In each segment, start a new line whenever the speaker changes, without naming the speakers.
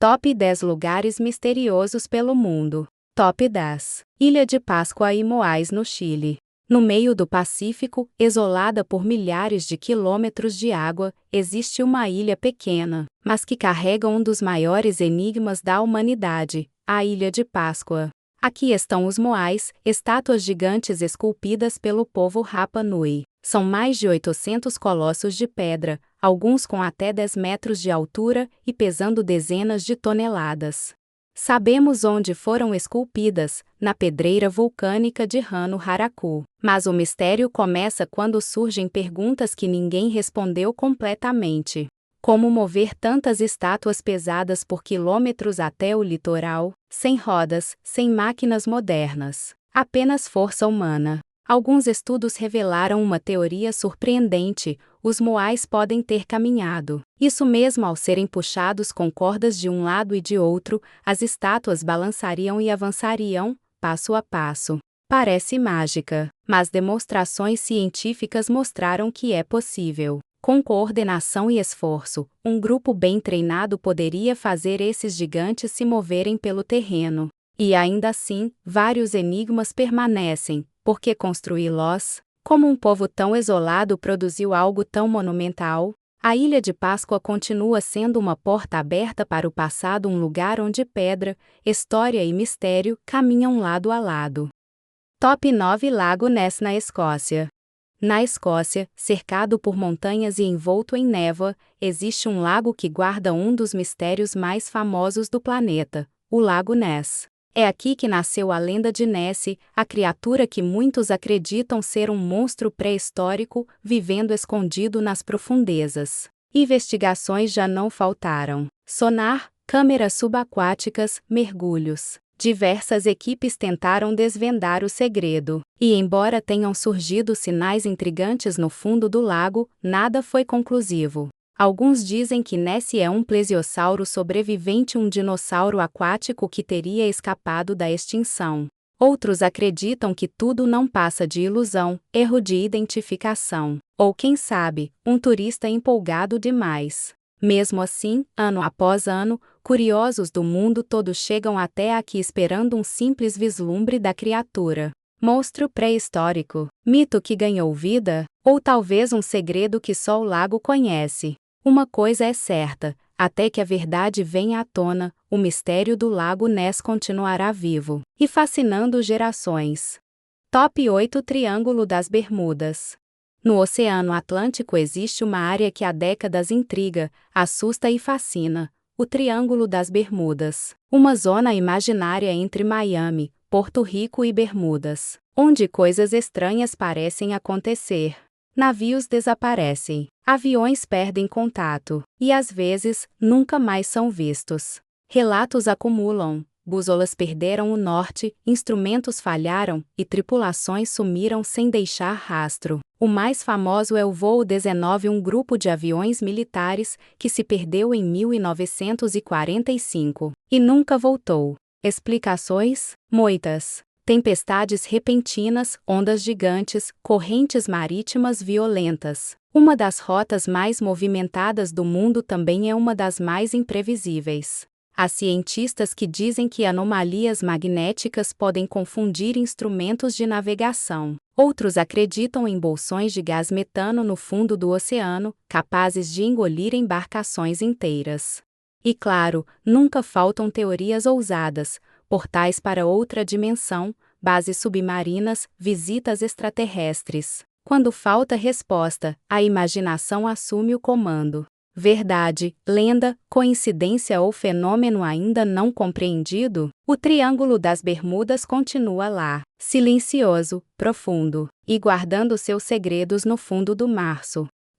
Top 10 lugares misteriosos pelo mundo. Top 10. Ilha de Páscoa e Moais no Chile. No meio do Pacífico, isolada por milhares de quilômetros de água, existe uma ilha pequena, mas que carrega um dos maiores enigmas da humanidade, a Ilha de Páscoa. Aqui estão os Moais, estátuas gigantes esculpidas pelo povo Rapa Nui. São mais de 800 colossos de pedra, alguns com até 10 metros de altura e pesando dezenas de toneladas. Sabemos onde foram esculpidas, na pedreira vulcânica de Rano Haraku. Mas o mistério começa quando surgem perguntas que ninguém respondeu completamente. Como mover tantas estátuas pesadas por quilômetros até o litoral, sem rodas, sem máquinas modernas? Apenas força humana. Alguns estudos revelaram uma teoria surpreendente: os Moais podem ter caminhado. Isso mesmo, ao serem puxados com cordas de um lado e de outro, as estátuas balançariam e avançariam, passo a passo. Parece mágica, mas demonstrações científicas mostraram que é possível. Com coordenação e esforço, um grupo bem treinado poderia fazer esses gigantes se moverem pelo terreno. E ainda assim, vários enigmas permanecem. Por que construí-los? Como um povo tão isolado produziu algo tão monumental? A Ilha de Páscoa continua sendo uma porta aberta para o passado, um lugar onde pedra, história e mistério caminham lado a lado. Top 9 Lago Ness na Escócia. Na Escócia, cercado por montanhas e envolto em névoa, existe um lago que guarda um dos mistérios mais famosos do planeta, o Lago Ness. É aqui que nasceu a lenda de Nessie, a criatura que muitos acreditam ser um monstro pré-histórico, vivendo escondido nas profundezas. Investigações já não faltaram. Sonar, câmeras subaquáticas, mergulhos. Diversas equipes tentaram desvendar o segredo. E embora tenham surgido sinais intrigantes no fundo do lago, nada foi conclusivo. Alguns dizem que Nessie é um plesiosauro sobrevivente, um dinossauro aquático que teria escapado da extinção. Outros acreditam que tudo não passa de ilusão, erro de identificação, ou quem sabe, um turista empolgado demais. Mesmo assim, ano após ano, curiosos do mundo todo chegam até aqui esperando um simples vislumbre da criatura. Monstro pré-histórico, mito que ganhou vida, ou talvez um segredo que só o lago conhece. Uma coisa é certa, até que a verdade venha à tona, o mistério do Lago Ness continuará vivo e fascinando gerações. Top 8 Triângulo das Bermudas. No Oceano Atlântico existe uma área que há décadas intriga, assusta e fascina: o Triângulo das Bermudas. Uma zona imaginária entre Miami, Porto Rico e Bermudas, onde coisas estranhas parecem acontecer. Navios desaparecem, aviões perdem contato, e às vezes, nunca mais são vistos. Relatos acumulam: bússolas perderam o norte, instrumentos falharam, e tripulações sumiram sem deixar rastro. O mais famoso é o voo 19, um grupo de aviões militares, que se perdeu em 1945, e nunca voltou. Explicações? Muitas. Tempestades repentinas, ondas gigantes, correntes marítimas violentas. Uma das rotas mais movimentadas do mundo também é uma das mais imprevisíveis. Há cientistas que dizem que anomalias magnéticas podem confundir instrumentos de navegação. Outros acreditam em bolsões de gás metano no fundo do oceano, capazes de engolir embarcações inteiras. E claro, nunca faltam teorias ousadas: portais para outra dimensão, bases submarinas, visitas extraterrestres. Quando falta resposta, a imaginação assume o comando. Verdade, lenda, coincidência ou fenômeno ainda não compreendido? O Triângulo das Bermudas continua lá, silencioso, profundo, e guardando seus segredos no fundo do mar.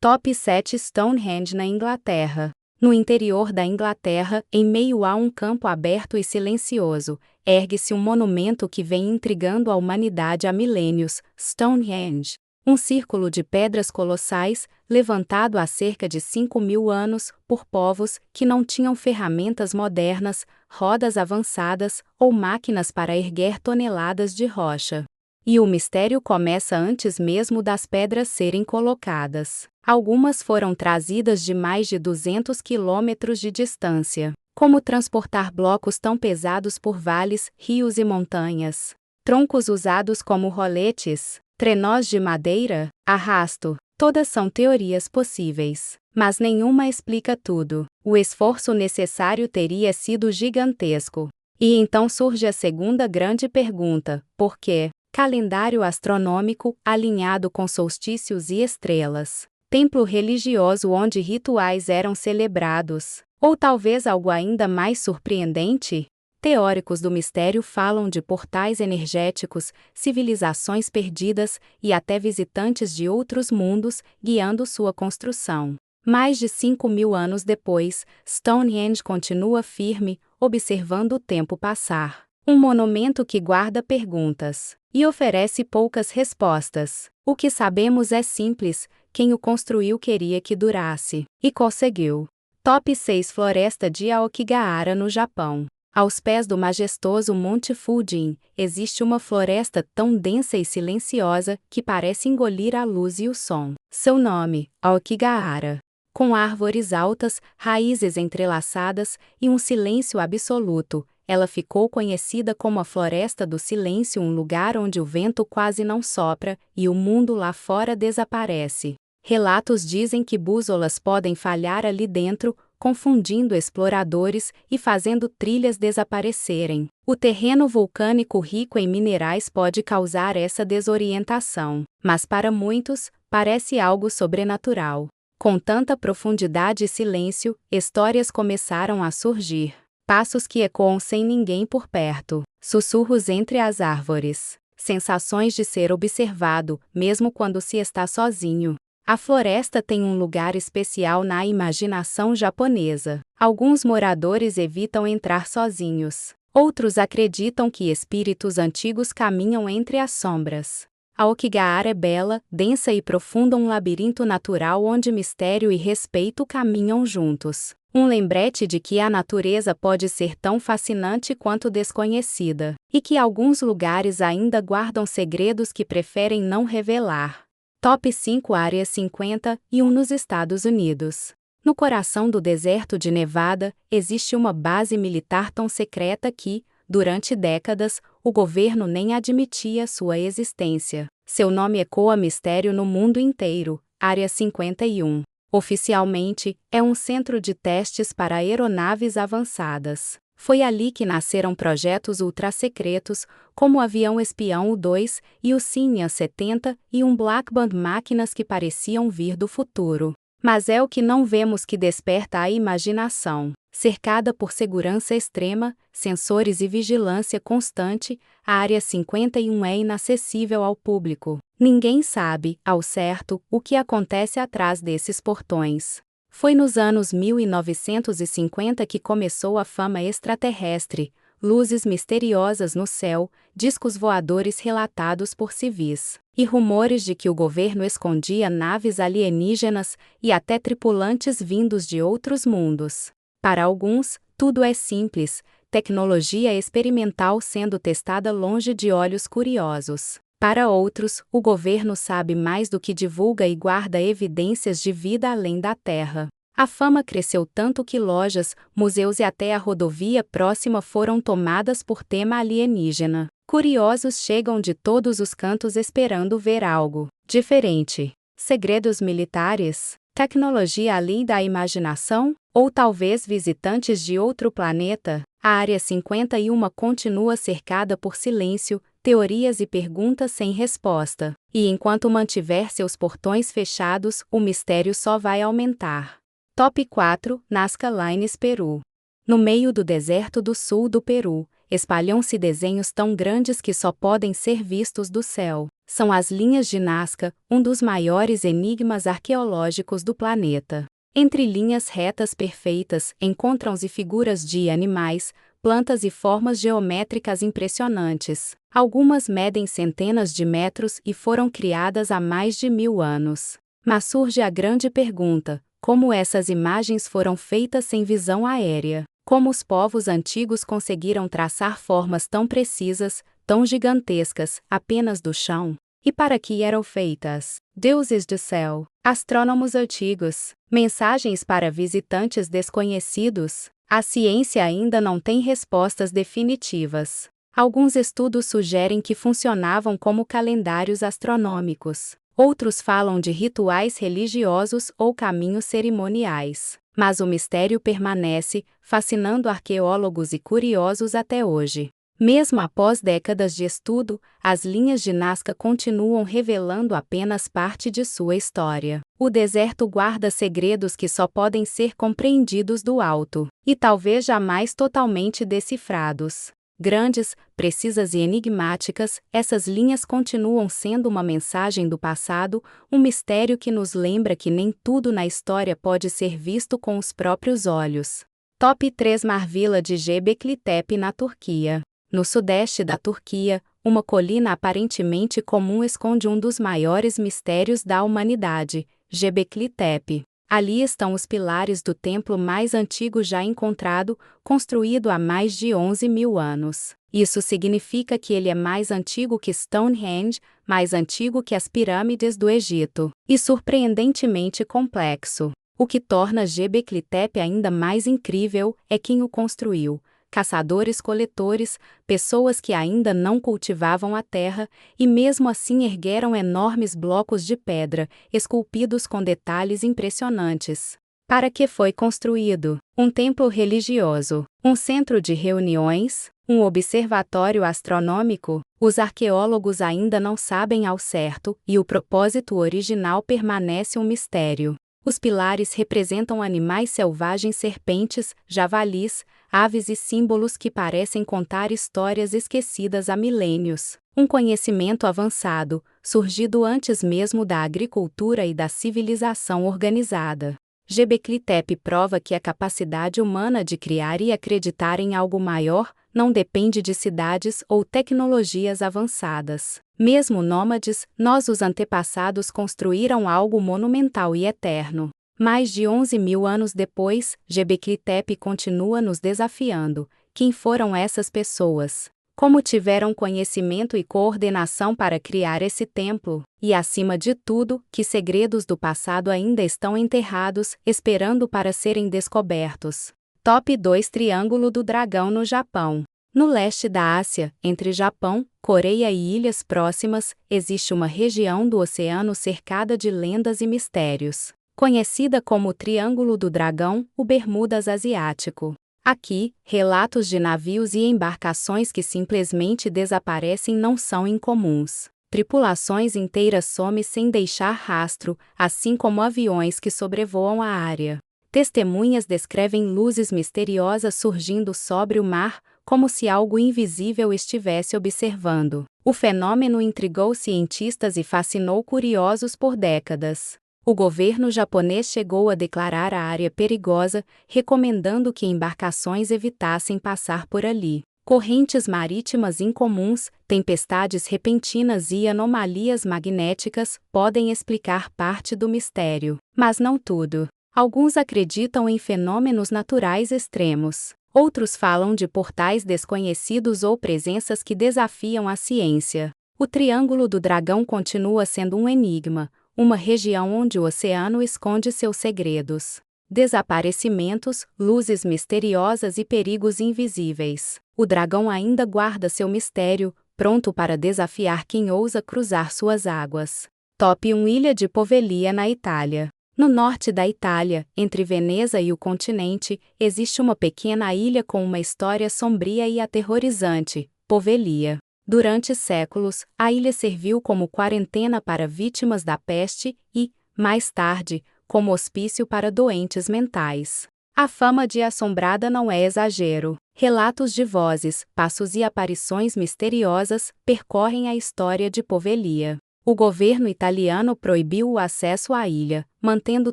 Top 7 Stonehenge na Inglaterra. No interior da Inglaterra, em meio a um campo aberto e silencioso, ergue-se um monumento que vem intrigando a humanidade há milênios: Stonehenge. Um círculo de pedras colossais, levantado há cerca de 5.000 anos, por povos que não tinham ferramentas modernas, rodas avançadas ou máquinas para erguer toneladas de rocha. E o mistério começa antes mesmo das pedras serem colocadas. Algumas foram trazidas de mais de 200 quilômetros de distância. Como transportar blocos tão pesados por vales, rios e montanhas? Troncos usados como roletes, trenós de madeira, arrasto. Todas são teorias possíveis, mas nenhuma explica tudo. O esforço necessário teria sido gigantesco. E então surge a segunda grande pergunta: por quê? Calendário astronômico alinhado com solstícios e estrelas. Templo religioso onde rituais eram celebrados. Ou talvez algo ainda mais surpreendente? Teóricos do mistério falam de portais energéticos, civilizações perdidas e até visitantes de outros mundos guiando sua construção. Mais de 5.000 anos depois, Stonehenge continua firme, observando o tempo passar. Um monumento que guarda perguntas e oferece poucas respostas. O que sabemos é simples: quem o construiu queria que durasse. E conseguiu. Top 6 Floresta de Aokigahara no Japão. Aos pés do majestoso Monte Fuji, existe uma floresta tão densa e silenciosa que parece engolir a luz e o som. Seu nome, Aokigahara. Com árvores altas, raízes entrelaçadas e um silêncio absoluto, ela ficou conhecida como a Floresta do Silêncio, um lugar onde o vento quase não sopra e o mundo lá fora desaparece. Relatos dizem que bússolas podem falhar ali dentro, confundindo exploradores e fazendo trilhas desaparecerem. O terreno vulcânico rico em minerais pode causar essa desorientação, mas para muitos, parece algo sobrenatural. Com tanta profundidade e silêncio, histórias começaram a surgir. Passos que ecoam sem ninguém por perto, sussurros entre as árvores, sensações de ser observado, mesmo quando se está sozinho. A floresta tem um lugar especial na imaginação japonesa. Alguns moradores evitam entrar sozinhos. Outros acreditam que espíritos antigos caminham entre as sombras. A Aokigahara é bela, densa e profunda, um labirinto natural onde mistério e respeito caminham juntos. Um lembrete de que a natureza pode ser tão fascinante quanto desconhecida, e que alguns lugares ainda guardam segredos que preferem não revelar. Top 5 Área 51 nos Estados Unidos. No coração do deserto de Nevada, existe uma base militar tão secreta que, durante décadas, o governo nem admitia sua existência. Seu nome ecoa mistério no mundo inteiro. Área 51. Oficialmente, é um centro de testes para aeronaves avançadas. Foi ali que nasceram projetos ultra-secretos, como o avião espião U-2 e o Cine 70 e um Blackbird, máquinas que pareciam vir do futuro. Mas é o que não vemos que desperta a imaginação. Cercada por segurança extrema, sensores e vigilância constante, a Área 51 é inacessível ao público. Ninguém sabe, ao certo, o que acontece atrás desses portões. Foi nos anos 1950 que começou a fama extraterrestre, luzes misteriosas no céu, discos voadores relatados por civis, e rumores de que o governo escondia naves alienígenas e até tripulantes vindos de outros mundos. Para alguns, tudo é simples, tecnologia experimental sendo testada longe de olhos curiosos. Para outros, o governo sabe mais do que divulga e guarda evidências de vida além da Terra. A fama cresceu tanto que lojas, museus e até a rodovia próxima foram tomadas por tema alienígena. Curiosos chegam de todos os cantos esperando ver algo diferente. Segredos militares? Tecnologia além da imaginação? Ou talvez visitantes de outro planeta? A Área 51 continua cercada por silêncio, teorias e perguntas sem resposta. E enquanto mantiver seus portõões fechados, o mistério só vai aumentar. Top 4 Nazca Lines Peru. No meio do deserto do sul do Peru, espalham-se desenhos tão grandes que só podem ser vistos do céu. São as linhas de Nazca, um dos maiores enigmas arqueológicos do planeta. Entre linhas retas perfeitas, encontram-se figuras de animais, plantas e formas geométricas impressionantes. Algumas medem centenas de metros e foram criadas há mais de 1000 anos. Mas surge a grande pergunta: como essas imagens foram feitas sem visão aérea? Como os povos antigos conseguiram traçar formas tão precisas, tão gigantescas, apenas do chão? E para que eram feitas? Deuses do céu, astrônomos antigos, mensagens para visitantes desconhecidos. A ciência ainda não tem respostas definitivas. Alguns estudos sugerem que funcionavam como calendários astronômicos. Outros falam de rituais religiosos ou caminhos cerimoniais. Mas o mistério permanece, fascinando arqueólogos e curiosos até hoje. Mesmo após décadas de estudo, as linhas de Nazca continuam revelando apenas parte de sua história. O deserto guarda segredos que só podem ser compreendidos do alto, e talvez jamais totalmente decifrados. Grandes, precisas e enigmáticas, essas linhas continuam sendo uma mensagem do passado, um mistério que nos lembra que nem tudo na história pode ser visto com os próprios olhos. Top 3 Marvila de Göbekli Tepe na Turquia. No sudeste da Turquia, uma colina aparentemente comum esconde um dos maiores mistérios da humanidade, Göbekli Tepe. Ali estão os pilares do templo mais antigo já encontrado, construído há mais de 11.000 anos. Isso significa que ele é mais antigo que Stonehenge, mais antigo que as pirâmides do Egito, e surpreendentemente complexo. O que torna Göbekli Tepe ainda mais incrível é quem o construiu. Caçadores-coletores, pessoas que ainda não cultivavam a terra, e mesmo assim ergueram enormes blocos de pedra, esculpidos com detalhes impressionantes. Para que foi construído? Um templo religioso, um centro de reuniões, um observatório astronômico? Os arqueólogos ainda não sabem ao certo, e o propósito original permanece um mistério. Os pilares representam animais selvagens, serpentes, javalis, aves e símbolos que parecem contar histórias esquecidas há milênios. Um conhecimento avançado, surgido antes mesmo da agricultura e da civilização organizada. Göbekli Tepe prova que a capacidade humana de criar e acreditar em algo maior não depende de cidades ou tecnologias avançadas. Mesmo nômades, os antepassados construíram algo monumental e eterno. Mais de 11.000 anos depois, Göbekli Tepe continua nos desafiando. Quem foram essas pessoas? Como tiveram conhecimento e coordenação para criar esse templo? E acima de tudo, que segredos do passado ainda estão enterrados, esperando para serem descobertos? Top 2 Triângulo do Dragão no Japão. No leste da Ásia, entre Japão, Coreia e ilhas próximas, existe uma região do oceano cercada de lendas e mistérios. Conhecida como o Triângulo do Dragão, o Bermudas Asiático. Aqui, relatos de navios e embarcações que simplesmente desaparecem não são incomuns. Tripulações inteiras somem sem deixar rastro, assim como aviões que sobrevoam a área. Testemunhas descrevem luzes misteriosas surgindo sobre o mar, como se algo invisível estivesse observando. O fenômeno intrigou cientistas e fascinou curiosos por décadas. O governo japonês chegou a declarar a área perigosa, recomendando que embarcações evitassem passar por ali. Correntes marítimas incomuns, tempestades repentinas e anomalias magnéticas podem explicar parte do mistério, mas não tudo. Alguns acreditam em fenômenos naturais extremos. Outros falam de portais desconhecidos ou presenças que desafiam a ciência. O Triângulo do Dragão continua sendo um enigma, uma região onde o oceano esconde seus segredos. Desaparecimentos, luzes misteriosas e perigos invisíveis. O dragão ainda guarda seu mistério, pronto para desafiar quem ousa cruzar suas águas. Top 1 Ilha de Poveglia na Itália. No norte da Itália, entre Veneza e o continente, existe uma pequena ilha com uma história sombria e aterrorizante, Poveglia. Durante séculos, a ilha serviu como quarentena para vítimas da peste e, mais tarde, como hospício para doentes mentais. A fama de assombrada não é exagero. Relatos de vozes, passos e aparições misteriosas percorrem a história de Poveglia. O governo italiano proibiu o acesso à ilha, mantendo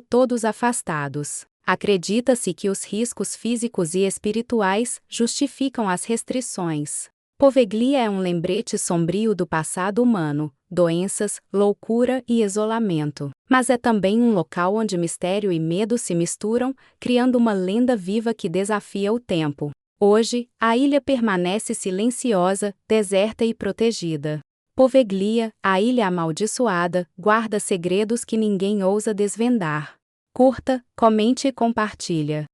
todos afastados. Acredita-se que os riscos físicos e espirituais justificam as restrições. Poveglia é um lembrete sombrio do passado humano, doenças, loucura e isolamento. Mas é também um local onde mistério e medo se misturam, criando uma lenda viva que desafia o tempo. Hoje, a ilha permanece silenciosa, deserta e protegida. Poveglia, a ilha amaldiçoada, guarda segredos que ninguém ousa desvendar. Curta, comente e compartilha.